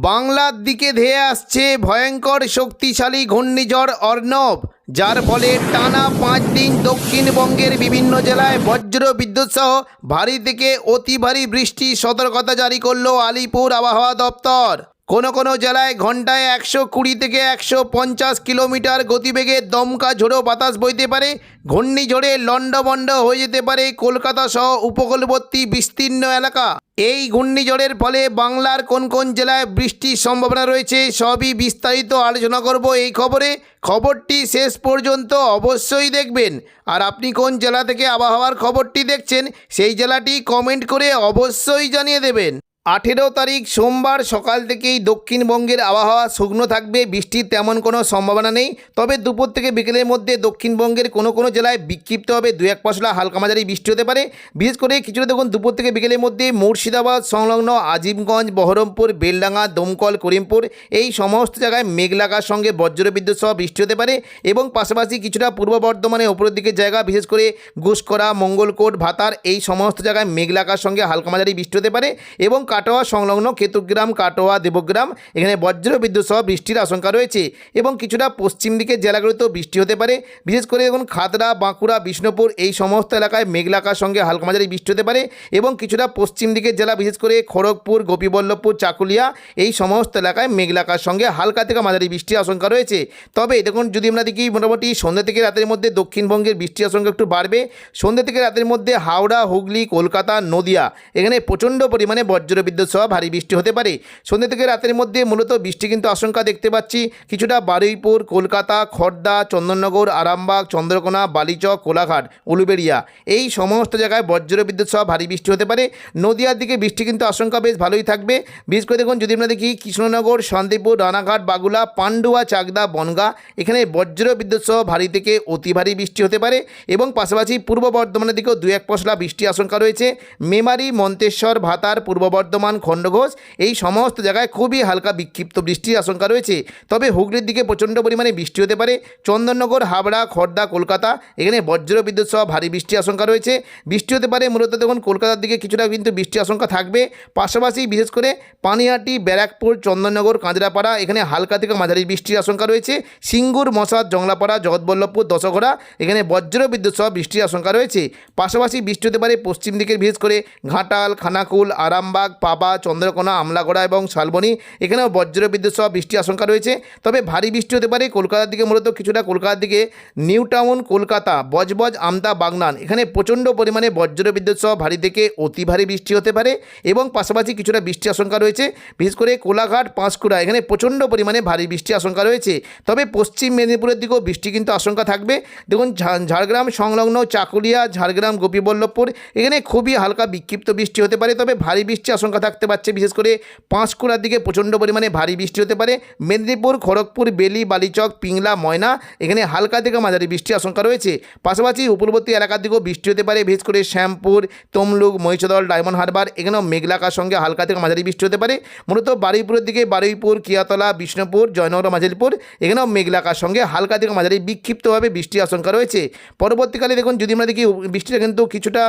বাংলার দিকে ধেয়ে আসছে ভয়ঙ্কর শক্তিশালী ঘূর্ণিঝড় অর্ণব, যার ফলে টানা 5 দিন দক্ষিণবঙ্গের বিভিন্ন জেলায় বজ্র বিদ্যুৎ সহ ভারী থেকে অতি ভারী বৃষ্টির সতর্কতা জারি করল আলিপুর আবহাওয়া দপ্তর। কোনো জেলায় ঘন্টায় 120 থেকে 150 কিলোমিটার গতিবেগে দমকা ঝোড়ো বাতাস বইতে পারে। ঘূর্ণিঝড়ে লণ্ডভণ্ড হয়ে যেতে পারে কলকাতা সহ উপকূলবর্তী বিস্তীর্ণ এলাকা। এই ঘূর্ণিঝড়ের ফলে বাংলার কোন জেলায় বৃষ্টির সম্ভাবনা রয়েছে সবই বিস্তারিত আলোচনা করব এই খবরে। খবরটি শেষ পর্যন্ত অবশ্যই দেখবেন। আর আপনি কোন জেলা থেকে আবহাওয়ার খবরটি দেখছেন সেই জেলাটি কমেন্ট করে অবশ্যই জানিয়ে দেবেন। 18 তারিখ সোমবার সকাল থেকেই দক্ষিণবঙ্গের আবহাওয়া শুকনো থাকবে, বৃষ্টির তেমন কোনো সম্ভাবনা নেই। তবে দুপুর থেকে বিকেলের মধ্যে দক্ষিণবঙ্গের কোনো জেলায় বিক্ষিপ্তভাবে 2-1 পশলা হালকা মাঝারি বৃষ্টি হতে পারে। বিশেষ করে কিছুটা দেখুন দুপুর থেকে বিকেলের মধ্যে মুর্শিদাবাদ সংলগ্ন আজিমগঞ্জ, বহরমপুর, বেলডাঙ্গা, দমকল, করিমপুর এই সমস্ত জায়গায় মেঘলাকার সঙ্গে বজ্রবিদ্যুৎ সহ বৃষ্টি হতে পারে। এবং পাশাপাশি কিছুটা পূর্ব বর্ধমানে উপরের দিকের জায়গা, বিশেষ করে গুসকরা, মঙ্গলকোট, ভাতার এই সমস্ত জায়গায় মেঘলাকার সঙ্গে হালকা মাঝারি বৃষ্টি হতে পারে। এবং কাটোয়া সংলগ্ন কেতুগ্রাম, কাটোয়া, দেবগ্রাম এখানে বজ্র বিদ্যুৎ সহ বৃষ্টির আশঙ্কা রয়েছে। এবং কিছুটা পশ্চিম দিকের জেলাগুলোতেও বৃষ্টি হতে পারে। বিশেষ করে দেখুন খাতড়া, বাঁকুড়া, বিষ্ণুপুর এই সমস্ত এলাকায় মেঘলাকার সঙ্গে হালকা মাঝারি বৃষ্টি হতে পারে। এবং কিছুটা পশ্চিম দিকের জেলা, বিশেষ করে খড়গপুর, গোপীবল্লভপুর, চাকুলিয়া এই সমস্ত এলাকায় মেঘলাকার সঙ্গে হালকা থেকে মাঝারি বৃষ্টির আশঙ্কা রয়েছে। তবে দেখুন যদি আমরা দেখি মোটামুটি সন্ধ্যা থেকে রাতের মধ্যে দক্ষিণবঙ্গের বৃষ্টির আশঙ্কা একটু বাড়বে। সন্ধ্যা থেকে রাতের মধ্যে হাওড়া, হুগলি, কলকাতা, নদিয়া এখানে প্রচণ্ড পরিমাণে বজ্রবিদ্যুৎ সহ ভারী বৃষ্টি হতে পারে। সন্ধ্যা থেকে রাতের মধ্যে মূলত বৃষ্টি কিন্তু আশঙ্কা দেখতে পাচ্ছি কিছুটা বারুইপুর, কলকাতা, খড়দা, চন্দননগর, আরামবাগ, চন্দ্রকোনা, বালিচক, কোলাঘাট, উলুবেড়িয়া এই সমস্ত জায়গায় বজ্রবিদ্যুৎ সহ ভারী বৃষ্টি হতে পারে। নদিয়ার দিকে বৃষ্টি কিন্তু আশঙ্কা বেশ ভালোই থাকবে। বিশেষ করে দেখুন যদি আমরা দেখি কৃষ্ণনগর, শান্তিপুর, রানাঘাট, বাগুলা, পান্ডুয়া, চাকদা, বনগাঁ এখানে বজ্রবিদ্যুৎ সহ ভারী থেকে অতি ভারী বৃষ্টি হতে পারে। এবং পাশাপাশি পূর্ব বর্ধমানের দিকেও 2-1 পশলা বৃষ্টি আশঙ্কা রয়েছে। মেমারি, মন্তেশ্বর, ভাতার, পূর্ব বর্ধমান, খণ্ডঘোষ এই সমস্ত জায়গায় খুবই হালকা বিক্ষিপ্ত বৃষ্টির আশঙ্কা রয়েছে। তবে হুগলির দিকে প্রচণ্ড পরিমাণে বৃষ্টি হতে পারে। চন্দননগর, হাবড়া, খড়দা, কলকাতা এখানে বজ্রবিদ্যুৎ সহ ভারী বৃষ্টির আশঙ্কা রয়েছে। বৃষ্টি হতে পারে মূলত দেখুন কলকাতার দিকে কিছুটা কিন্তু বৃষ্টির আশঙ্কা থাকবে। পাশাপাশি বিশেষ করে পানিহাটি, ব্যারাকপুর, চন্দননগর, কাঁচরাপাড়া এখানে হালকা থেকে মাঝারি বৃষ্টির আশঙ্কা রয়েছে। সিঙ্গুর, মশাদ, জংলাপাড়া, জগৎবল্লভপুর, দশঘোড়া এখানে বজ্রবিদ্যুৎ সহ বৃষ্টির আশঙ্কা রয়েছে। পাশাপাশি বৃষ্টি হতে পারে পশ্চিম দিকের, বিশেষ করে ঘাটাল, খানাকুল, আরামবাগ, পাবা, চন্দ্রকোনা, আমলাগড়া এবং শালবনী এখানেও বজ্রবিদ্যুৎ সহ বৃষ্টির আশঙ্কা রয়েছে। তবে ভারী বৃষ্টি হতে পারে কলকাতার দিকে, মূলত কিছুটা কলকাতার দিকে নিউ টাউন, কলকাতা, বজবজ, আমতা, বাগনান এখানে প্রচণ্ড পরিমাণে বজ্রবিদ্যুৎ সহ ভারী থেকে অতি ভারী বৃষ্টি হতে পারে। এবং পাশাপাশি কিছুটা বৃষ্টির আশঙ্কা রয়েছে বিশেষ করে কোলাঘাট, পাঁশকুড়া এখানে প্রচণ্ড পরিমাণে ভারী বৃষ্টির আশঙ্কা রয়েছে। তবে পশ্চিম মেদিনীপুরের দিকেও বৃষ্টি কিন্তু আশঙ্কা থাকবে। দেখুন ঝাড়গ্রাম সংলগ্ন চাকুলিয়া, ঝাড়গ্রাম, গোপীবল্লভপুর এখানে খুবই হালকা বিক্ষিপ্ত বৃষ্টি হতে পারে। তবে ভারী বৃষ্টির আশঙ্কা থাকতে পারছে বিশেষ করে পাঁশকুড়ার দিকে প্রচণ্ড পরিমাণে ভারী বৃষ্টি হতে পারে। মেদিনীপুর, খড়গপুর, বেলি, বালিচক, পিংলা, ময়না এখানে হালকা থেকে মাঝারি বৃষ্টির আশঙ্কা রয়েছে। পাশাপাশি উপকূলবর্তী এলাকার দিকেও বৃষ্টি হতে পারে, বিশেষ করে শ্যামপুর, তমলুক, মহিষাদল, ডায়মন্ড হারবার এখানেও মেঘলাকার সঙ্গে হালকা থেকে মাঝারি বৃষ্টি হতে পারে। মূলত বারুইপুরের দিকে বারুইপুর, কিয়াতলা, বিষ্ণুপুর, জয়নগর, মাঝিলপুর এখানেও মেঘলাকার সঙ্গে হালকা থেকে মাঝারি বিক্ষিপ্তভাবে বৃষ্টির আশঙ্কা রয়েছে। পরবর্তীকালে দেখুন যদি আমরা দেখি বৃষ্টিটা কিন্তু কিছুটা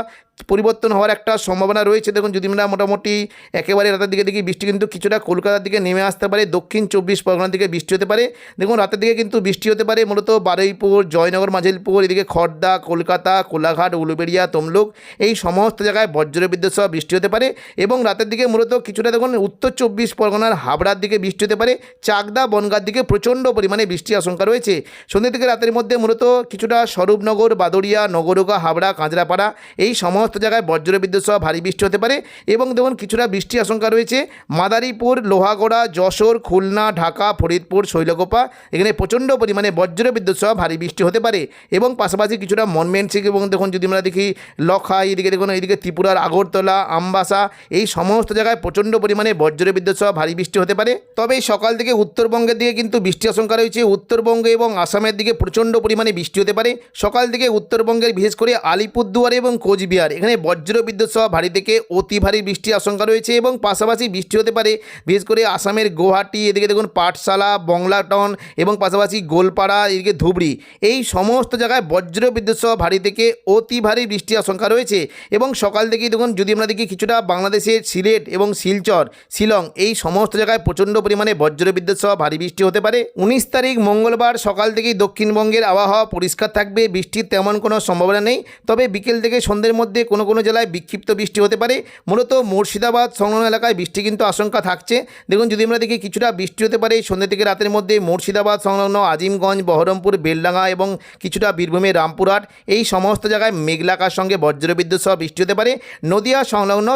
পরিবর্তন হওয়ার একটা সম্ভাবনা রয়েছে। দেখুন যদি আমরা মোটামুটি একেবারে রাতের দিকে দেখি বৃষ্টি কিন্তু কিছুটা কলকাতার দিকে নেমে আসতে পারে, দক্ষিণ 24 পরগনার দিকে বৃষ্টি হতে পারে। দেখুন রাতের দিকে কিন্তু বৃষ্টি হতে পারে মূলত বারুইপুর, জয়নগর, মাঝিলপুর এদিকে খড়দা, কলকাতা, কোলাঘাট, উলুবেড়িয়া, তমলুক এই সমস্ত জায়গায় বজ্রবিদ্যুৎ সহ বৃষ্টি হতে পারে। এবং রাতের দিকে মূলত কিছুটা দেখুন উত্তর 24 পরগনার হাবড়ার দিকে বৃষ্টি হতে পারে, চাকদা, বনগাঁর দিকে প্রচণ্ড পরিমাণে বৃষ্টির আশঙ্কা রয়েছে। সন্ধ্যা থেকে রাতের মধ্যে মূলত কিছুটা স্বরূপনগর, বাদুড়িয়া, নগরুগা, হাবড়া, কাঁচরাপাড়া এই সমস্ত জায়গায় বজ্রবিদ্যুৎ সহ ভারী বৃষ্টি হতে পারে। এবং দেখুন কিছুটা বৃষ্টির আশঙ্কা রয়েছে মাদারীপুর, লোহাগড়া, যশোর, খুলনা, ঢাকা, ফরিদপুর, শৈলকুপা এখানে প্রচণ্ড পরিমাণে বজ্রবিদ্যুৎ সহ ভারী বৃষ্টি হতে পারে। এবং পাশাপাশি কিছুটা ময়মনসিংহ এবং দেখুন যদি আমরা দেখি লখাই এদিকে দেখুন এইদিকে ত্রিপুরার আগরতলা, আমবাসা এই সমস্ত জায়গায় প্রচণ্ড পরিমাণে বজ্রবিদ্যুৎ সহ ভারী বৃষ্টি হতে পারে। তবে সকাল থেকে উত্তরবঙ্গের দিকে কিন্তু বৃষ্টি আশঙ্কা রয়েছে। উত্তরবঙ্গ এবং আসামের দিকে প্রচণ্ড পরিমাণে বৃষ্টি হতে পারে। সকাল থেকে উত্তরবঙ্গের বিশেষ করে আলিপুরদুয়ার এবং কোচবিহার এখানে বজ্রবিদ্যুৎ সহ ভারী থেকে অতি ভারী বৃষ্টির আশঙ্কা আশঙ্কা রয়েছে এবং পাশাপাশি বৃষ্টি হতে পারে বিশেষ করে আসামের গুয়াহাটি, এদিকে দেখুন পাঠশালা, বংলাটন এবং পাশাপাশি গোলপাড়া, এদিকে ধুবড়ি, এই সমস্ত জায়গায় বজ্র বিদ্যুৎ সহ ভারী থেকে অতি ভারী বৃষ্টির আশঙ্কা রয়েছে। এবং সকাল থেকেই দেখুন যদি আমরা দেখি কিছুটা বাংলাদেশের সিলেট এবং শিলচর, শিলং, এই সমস্ত জায়গায় প্রচণ্ড পরিমাণে বজ্র বিদ্যুৎ সহ ভারী বৃষ্টি হতে পারে। 19 তারিখ মঙ্গলবার সকাল থেকেই দক্ষিণবঙ্গের আবহাওয়া পরিষ্কার থাকবে, বৃষ্টির তেমন কোনো সম্ভাবনা নেই। তবে বিকেল থেকে সন্ধ্যের মধ্যে কোনো কোনো জেলায় বিক্ষিপ্ত বৃষ্টি হতে পারে। মূলত মুর্শিদাবাদ সংলগ্ন এলাকায় বৃষ্টি কিন্তু আশঙ্কা থাকছে। দেখুন যদি আমরা দেখি কিছুটা বৃষ্টি হতে পারে সন্ধ্যে থেকে রাতের মধ্যে মুর্শিদাবাদ সংলগ্ন আজিমগঞ্জ, বহরমপুর, বেলডাঙ্গা এবং কিছুটা বীরভূমের রামপুরহাট, এই সমস্ত জায়গায় মেঘলা আকাশ সঙ্গে বজ্রবিদ্যুৎ সহ বৃষ্টি হতে পারে। নদিয়া সংলগ্ন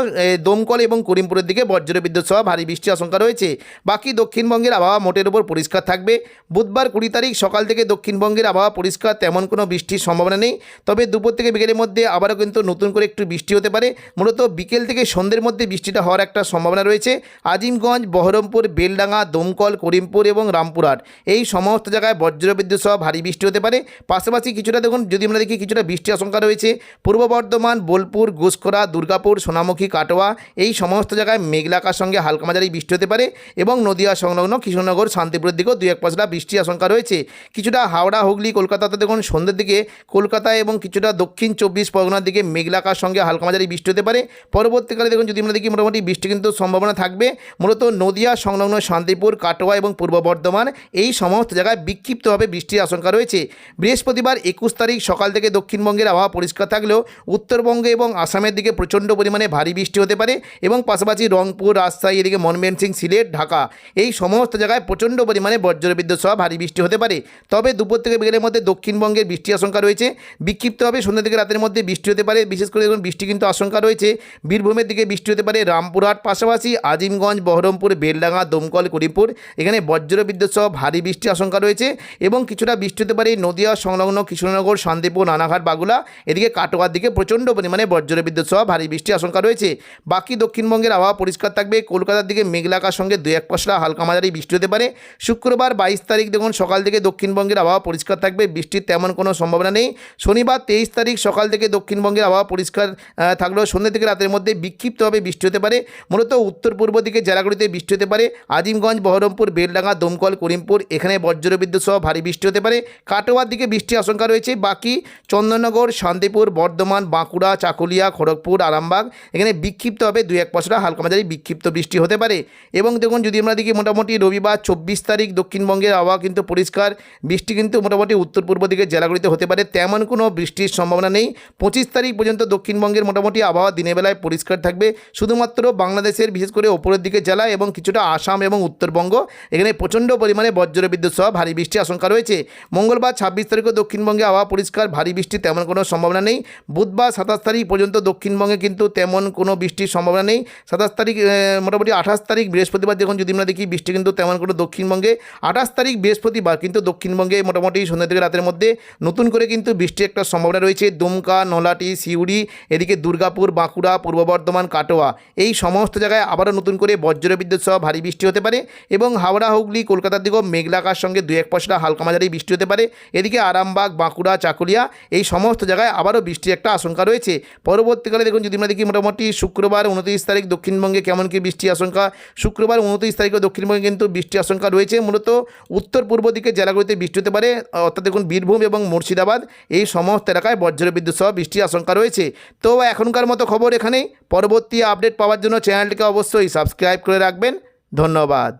দমকল এবং করিমপুরের দিকে বজ্রবিদ্যুৎ সহ ভারী বৃষ্টির আশঙ্কা রয়েছে। বাকি দক্ষিণবঙ্গের আবহাওয়া মোটের উপর পরিষ্কার থাকবে। বুধবার 20 তারিখ সকাল থেকে দক্ষিণবঙ্গের আবহাওয়া পরিষ্কার, তেমন কোনো বৃষ্টির সম্ভাবনা নেই। তবে দুপুর থেকে বিকেলের মধ্যে আবারও কিন্তু নতুন করে একটু বৃষ্টি হতে পারে। মূলত বিকেল থেকে সন্ধ্যের মধ্যে বৃষ্টিটা হওয়ার একটা সম্ভাবনা রয়েছে। আজিমগঞ্জ, বহরমপুর, বেলডাঙ্গা, দমকল, করিমপুর এবং রামপুরহাট, এই সমস্ত জায়গায় বজ্রবিদ্যুৎ সহ ভারী বৃষ্টি হতে পারে। পাশাপাশি কিছুটা দেখুন যদি আমরা দেখি কিছুটা বৃষ্টির আশঙ্কা রয়েছে পূর্ব বর্ধমান, বোলপুর, ঘুষখোরা, দুর্গাপুর, সোনামুখী, কাটোয়া, এই সমস্ত জায়গায় মেঘলা আকাশ সঙ্গে হালকা মাঝারি বৃষ্টি হতে পারে। এবং নদিয়া সংলগ্ন কৃষ্ণনগর, শান্তিপুরের দিকেও 2-1 পশলা বৃষ্টির আশঙ্কা রয়েছে। কিছুটা হাওড়া, হুগলি, কলকাতাতে দেখুন সন্ধ্যের দিকে কলকাতা এবং কিছুটা দক্ষিণ 24 পরগনার দিকে মেঘলা আকাশ সঙ্গে হালকা মাঝারি বৃষ্টি হতে পারে। পরবর্তীকালে দেখুন যদি আমরা দেখি মোটামুটি বৃষ্টি কিন্তু সম্ভাবনা থাকবে। মূলত নদিয়া সংলগ্ন শান্তিপুর, কাটোয়া এবং পূর্ব বর্ধমান, এই সমস্ত জায়গায় বিক্ষিপ্তভাবে বৃষ্টির আশঙ্কা রয়েছে। বৃহস্পতিবার 21 তারিখ সকাল থেকে দক্ষিণবঙ্গের আবহাওয়া পরিষ্কার থাকলেও উত্তরবঙ্গে এবং আসামের দিকে প্রচণ্ড পরিমাণে ভারী বৃষ্টি হতে পারে। এবং পাশাপাশি রংপুর, রাজশাহী, এদিকে ময়মনসিংহ, সিলেট, ঢাকা, এই সমস্ত জায়গায় প্রচণ্ড পরিমাণে বজ্রবিদ্যুৎ সহ ভারী বৃষ্টি হতে পারে। তবে দুপুর থেকে বিকেলের মধ্যে দক্ষিণবঙ্গের বৃষ্টির আশঙ্কা রয়েছে। বিক্ষিপ্তভাবে সন্ধ্যা থেকে রাতের মধ্যে বৃষ্টি হতে পারে। বিশেষ করে দেখুন বৃষ্টি কিন্তু আশঙ্কা রয়েছে বীরভূমের দিকে বৃষ্টি হতে পারে, রামপুরহাট, পাশাপাশি আজিমগঞ্জ, বহরমপুর, বেলডাঙ্গা, দমকল, করিমপুর, এখানে বজ্রবিদ্যুৎ সহ ভারী বৃষ্টির আশঙ্কা রয়েছে। এবং কিছুটা বৃষ্টি হতে পারে নদিয়া সংলগ্ন কৃষ্ণনগর, শান্তিপুর, রানাঘাট, বাগুলা, এদিকে কাটোয়ার দিকে প্রচণ্ড পরিমাণে বজ্রবিদ্যুৎ সহ ভারী বৃষ্টির আশঙ্কা রয়েছে। বাকি দক্ষিণবঙ্গের আবহাওয়া পরিষ্কার থাকবে। কলকাতার দিকে মেঘলা আকাশ সঙ্গে 2-1 পশলা হালকা মাঝারি বৃষ্টি হতে পারে। শুক্রবার 22 তারিখ দেখুন সকাল থেকে দক্ষিণবঙ্গের আবহাওয়া পরিষ্কার থাকবে, বৃষ্টির তেমন কোনো সম্ভাবনা নেই। শনিবার 23 তারিখ সকাল থেকে দক্ষিণবঙ্গের আবহাওয়া পরিষ্কার থাকলেও সন্ধ্যা থেকে রাতের মধ্যে বিক্ষিপ্তভাবে বৃষ্টি হতে পারে। মূলত উত্তর পূর্ব দিকে জেলাগুলিতে বৃষ্টি হতে পারে। আজিমগঞ্জ, বহরমপুর, বেলডাঙ্গা, দমকল, করিমপুর, এখানে বজ্রবিদ্যুৎ সহ ভারী বৃষ্টি হতে পারে। কাটোয়ার দিকে বৃষ্টির আশঙ্কা রয়েছে। বাকি চন্দননগর, শান্তিপুর, বর্ধমান, বাঁকুড়া, চাকুলিয়া, খড়গপুর, আরামবাগ, এখানে বিক্ষিপ্তভাবে 2-1 পশলা হালকা মাঝারি বিক্ষিপ্ত বৃষ্টি হতে পারে। এবং দেখুন যদি আমরা দেখি মোটামুটি রবিবার 24 তারিখ দক্ষিণবঙ্গের আবহাওয়া কিন্তু পরিষ্কার, বৃষ্টি কিন্তু মোটামুটি উত্তর পূর্ব দিকের জেলাগুলিতে হতে পারে, তেমন কোনো বৃষ্টির সম্ভাবনা নেই। 25 তারিখ পর্যন্ত দক্ষিণবঙ্গের মোটামুটি আবহাওয়া দিনের বেলায় পরিষ্কার থাকবে। শুধুমাত্র বাংলাদেশের বিশেষ করে ওপরের দিকে জেলা এবং কিছুটা আসাম এবং উত্তরবঙ্গ, এখানে প্রচণ্ড পরিমাণে বজ্রবিদ্যুৎ সহ ভারী বৃষ্টির আশঙ্কা রয়েছে। মঙ্গলবার 26 তারিখও দক্ষিণবঙ্গে আবহাওয়া পরিষ্কার, ভারী বৃষ্টির তেমন কোনো সম্ভাবনা নেই। বুধবার 27 তারিখ পর্যন্ত দক্ষিণবঙ্গে কিন্তু তেমন কোনো বৃষ্টির সম্ভাবনা নেই। 27 তারিখ মোটামুটি 28 তারিখ বৃহস্পতিবার দেখুন যদি আমরা দেখি বৃষ্টি কিন্তু তেমন কোনো দক্ষিণবঙ্গে 28 তারিখ বৃহস্পতিবার কিন্তু দক্ষিণবঙ্গে মোটামুটি সন্ধ্যা থেকে রাতের মধ্যে নতুন করে কিন্তু বৃষ্টির একটা সম্ভাবনা রয়েছে। দুমকা, নলাটি, সিউড়ি, এদিকে দুর্গাপুর, বাঁকুড়া, পূর্ব বর্ধমান, কাটোয়া, এই সমস্ত জায়গায় আবারও নতুন করে বজ্রবিদ্যুৎ সহ ভারী বৃষ্টি হতে পারে। এবং হাওড়া, হুগলি, কলকাতার দিকেও মেঘলা আকাশ সঙ্গে 2-1 পশলা হালকা মাঝারি বৃষ্টি হতে পারে। এদিকে আরামবাগ, বাঁকুড়া, চাকুলিয়া, এই সমস্ত জায়গায় আবারও বৃষ্টির একটা আশঙ্কা রয়েছে। পরবর্তীকালে দেখুন যদি আমরা দেখি মোটামুটি শুক্রবার 29 তারিখ দক্ষিণবঙ্গে কেমন কি বৃষ্টির আশঙ্কা। শুক্রবার 29 তারিখে দক্ষিণবঙ্গে কিন্তু বৃষ্টির আশঙ্কা রয়েছে। মূলত উত্তর পূর্ব দিকে জেলাগুলিতে বৃষ্টি হতে পারে, অর্থাৎ দেখুন বীরভূম এবং মুর্শিদাবাদ, এই সমস্ত এলাকায় বজ্রবিদ্যুৎ সহ বৃষ্টির আশঙ্কা রয়েছে। তো এখনকার মতো খবর এখানেই। পরবর্তী আপডেট পাওয়ার জন্য চ্যানেলটিকে অবশ্যই সাবস্ক্রাইব করে রাখবেন। ধন্যবাদ।